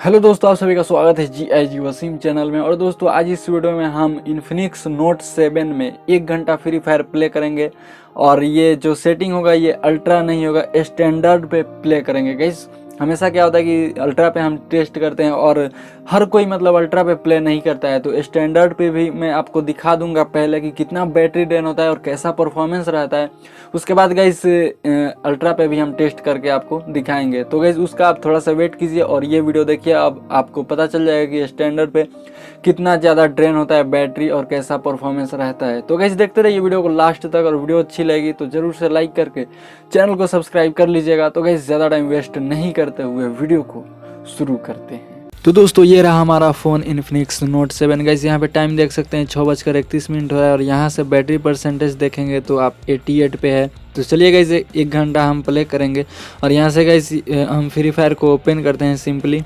Hello दोस्तों, आप सभी का स्वागत है जी वसीम चैनल में। और दोस्तों आज इस वीडियो में हम इन्फिनिक्स नोट 7 में 1 घंटा फ्री फायर प्ले करेंगे। और ये जो सेटिंग होगा ये अल्ट्रा नहीं होगा, स्टैंडर्ड पे प्ले करेंगे। गाइस हमेशा क्या होता है कि अल्ट्रा पे हम टेस्ट करते हैं और हर कोई मतलब अल्ट्रा पे प्ले नहीं करता है, तो स्टैंडर्ड पे भी मैं आपको दिखा दूंगा पहले कि कितना बैटरी ड्रेन होता है और कैसा परफॉर्मेंस रहता है। उसके बाद गाइस अल्ट्रा पे भी हम टेस्ट करके आपको दिखाएंगे। तो गाइस उसका आप थोड़ा सा वेट कीजिए और ये वीडियो देखिए, अब आपको पता चल जाएगा कि स्टैंडर्ड पे कितना ज़्यादा ड्रेन होता है बैटरी और कैसा परफॉर्मेंस रहता है। तो गाइस देखते रहिए वीडियो को लास्ट तक, और वीडियो अच्छी लगेगी तो जरूर से लाइक करके चैनल को सब्सक्राइब कर लीजिएगा। तो गाइस ज़्यादा टाइम वेस्ट नहीं करते हुए वीडियो को शुरू करते हैं। तो दोस्तों ये रहा हमारा फ़ोन इन्फिनिक्स नोट 7। गाइस यहाँ पे टाइम देख सकते हैं 6:31 हो रहा है और यहाँ से बैटरी परसेंटेज देखेंगे तो आप 88 पे है। तो चलिए गाइस 1 घंटा हम प्ले करेंगे और यहाँ से गाइस हम फ्री फायर को ओपन करते हैं सिंपली।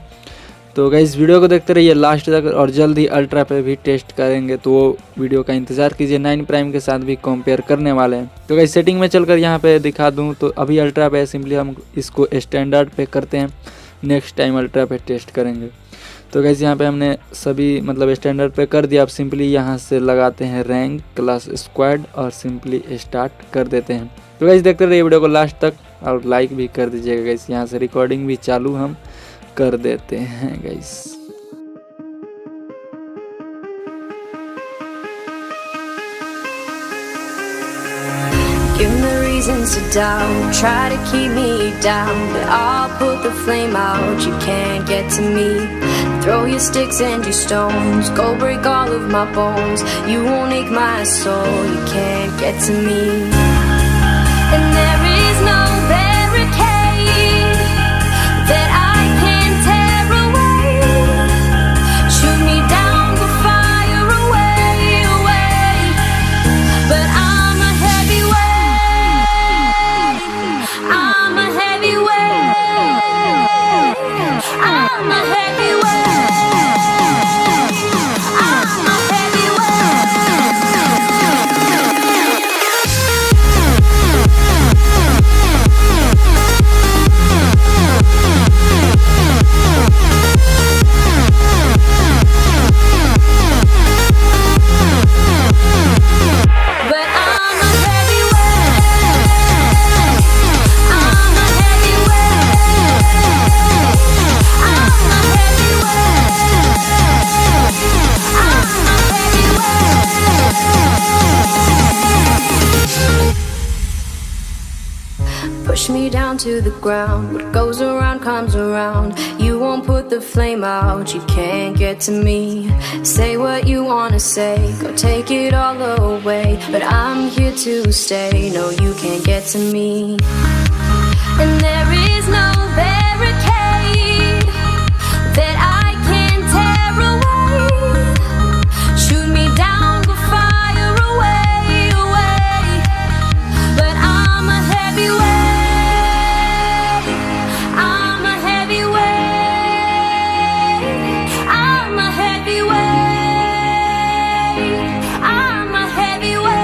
तो गाइस वीडियो को देखते रहिए लास्ट तक और जल्द ही अल्ट्रा पे भी टेस्ट करेंगे, तो वो वीडियो का इंतज़ार कीजिए। 9 प्राइम के साथ भी कंपेयर करने वाले हैं। तो गाइस सेटिंग में चलकर यहाँ पे दिखा दूँ तो अभी अल्ट्रा पे सिंपली हम इसको स्टैंडर्ड पे करते हैं, नेक्स्ट टाइम अल्ट्रा पे टेस्ट करेंगे। तो गाइस यहाँ पे हमने सभी मतलब स्टैंडर्ड पे कर दिया। आप सिंपली यहाँ से लगाते हैं रैंक क्लास स्क्वाड और सिंपली स्टार्ट कर देते हैं। तो गाइस देखते रहिए वीडियो को लास्ट तक और लाइक भी कर दीजिएगा। गाइस यहाँ से रिकॉर्डिंग भी चालू हम कर देते हैं guys. Give me reasons to doubt, try to keep me down, but I'll put the flame out, you can't get to me. Throw your sticks and your stones, go break all of my bones, you won't ache my soul, you can't get to me. And there is no barricade that I can tear away. Shoot me down, go fire away, away, but I'm a heavyweight. I'm a heavyweight. I'm a heavyweight. I'm a heavyweight. But I'm a heavyweight. I'm a heavyweight. I'm a heavyweight. I'm a heavyweight. Push me down to the ground, what goes around comes around, you won't put the flame out, you can't get to me. Say what you wanna say, go take it all away, but I'm here to stay, no you can't get to me. And there is no barricade that I can tear away. Shoot me down, go fire away, away, but I'm a heavyweight. I'm a heavyweight. I'm a heavyweight. I'm a heavyweight.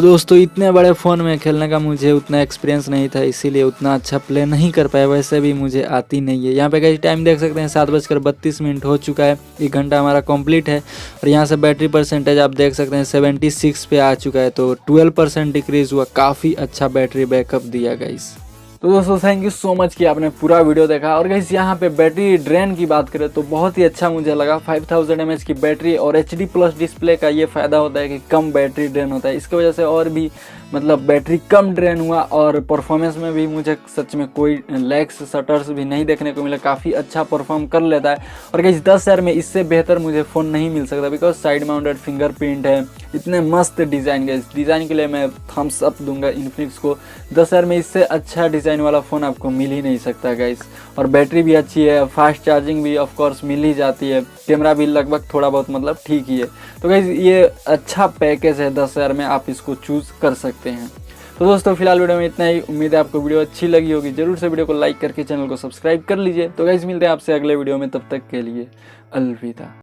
दोस्तों इतने बड़े phone में खेलने का मुझे उतना experience नहीं था, इसीलिए उतना अच्छा प्ले नहीं कर पाया। वैसे भी मुझे आती नहीं है। यहाँ पे गाइस टाइम देख सकते हैं 7:32 हो चुका है। 1 घंटा हमारा कंप्लीट है। और यहाँ से बैटरी परसेंटेज आप देख सकते हैं 76 पे आ चुका है, तो 12% डिक्रीज़ हुआ। काफ़ी अच्छा बैटरी बैकअप दिया गाइस। तो दोस्तों थैंक यू सो मच कि आपने पूरा वीडियो देखा। और गाइस यहाँ पे बैटरी ड्रेन की बात करें तो बहुत ही अच्छा मुझे लगा। 5000 mAh की बैटरी और HD प्लस डिस्प्ले का ये फ़ायदा होता है कि कम बैटरी ड्रेन होता है। इसकी वजह से और भी मतलब बैटरी कम ड्रेन हुआ और परफॉर्मेंस में भी मुझे सच में कोई लैग्स शटर्स भी नहीं देखने को मिला। काफ़ी अच्छा परफॉर्म कर लेता है। और गाइस 10,000 में इससे बेहतर मुझे फ़ोन नहीं मिल सकता, बिकॉज साइड माउंटेड फिंगरप्रिंट है, इतने मस्त डिज़ाइन। गाइस डिज़ाइन के लिए मैं थम्स अप दूंगा इन्फिनिक्स को। 10,000 में इससे अच्छा डिज़ाइन वाला फ़ोन आपको मिल ही नहीं सकता गाइस। और बैटरी भी अच्छी है, फास्ट चार्जिंग भी ऑफ कोर्स मिल ही जाती है, कैमरा भी लगभग थोड़ा बहुत मतलब ठीक ही है। तो गाइस ये अच्छा पैकेज है, 10,000 में आप इसको चूज़ कर सकते हैं। तो दोस्तों फिलहाल वीडियो में इतना ही। उम्मीद है आपको वीडियो अच्छी लगी होगी। जरूर से वीडियो को लाइक करके चैनल को सब्सक्राइब कर लीजिए। तो गाइस मिलते हैं आपसे अगले वीडियो में, तब तक के लिए अलविदा।